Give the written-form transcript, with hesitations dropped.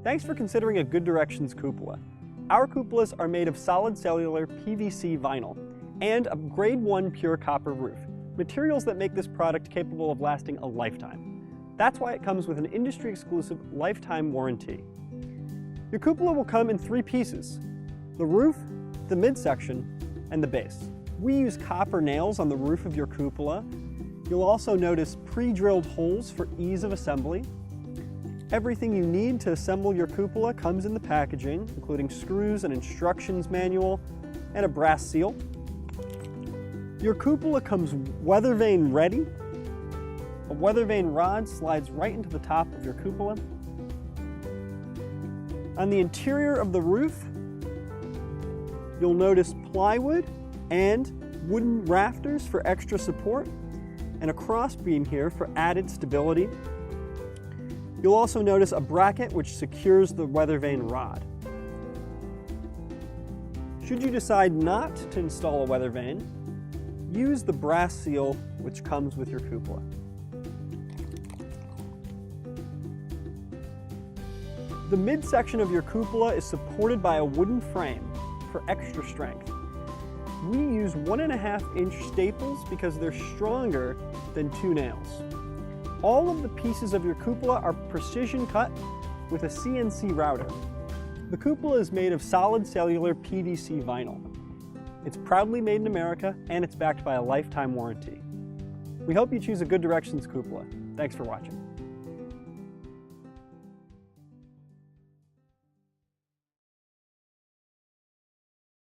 Thanks for considering a Good Directions cupola. Our cupolas are made of solid cellular PVC vinyl and a grade 1 pure copper roof, materials that make this product capable of lasting a lifetime. That's why it comes with an industry-exclusive lifetime warranty. Your cupola will come in 3 pieces: the roof, the midsection, and the base. We use copper nails on the roof of your cupola. You'll also notice pre-drilled holes for ease of assembly. Everything you need to assemble your cupola comes in the packaging, including screws, an instructions manual, and a brass seal. Your cupola comes weathervane ready. A weathervane rod slides right into the top of your cupola. On the interior of the roof, you'll notice plywood and wooden rafters for extra support, and a cross beam here for added stability. You'll also notice a bracket which secures the weathervane rod. Should you decide not to install a weathervane, use the brass seal which comes with your cupola. The midsection of your cupola is supported by a wooden frame for extra strength. We use 1.5-inch staples because they're stronger than 2 nails. All of the pieces of your cupola are precision cut with a CNC router. The cupola is made of solid cellular PVC vinyl. It's proudly made in America, and it's backed by a lifetime warranty. We hope you choose a Good Directions cupola. Thanks for watching.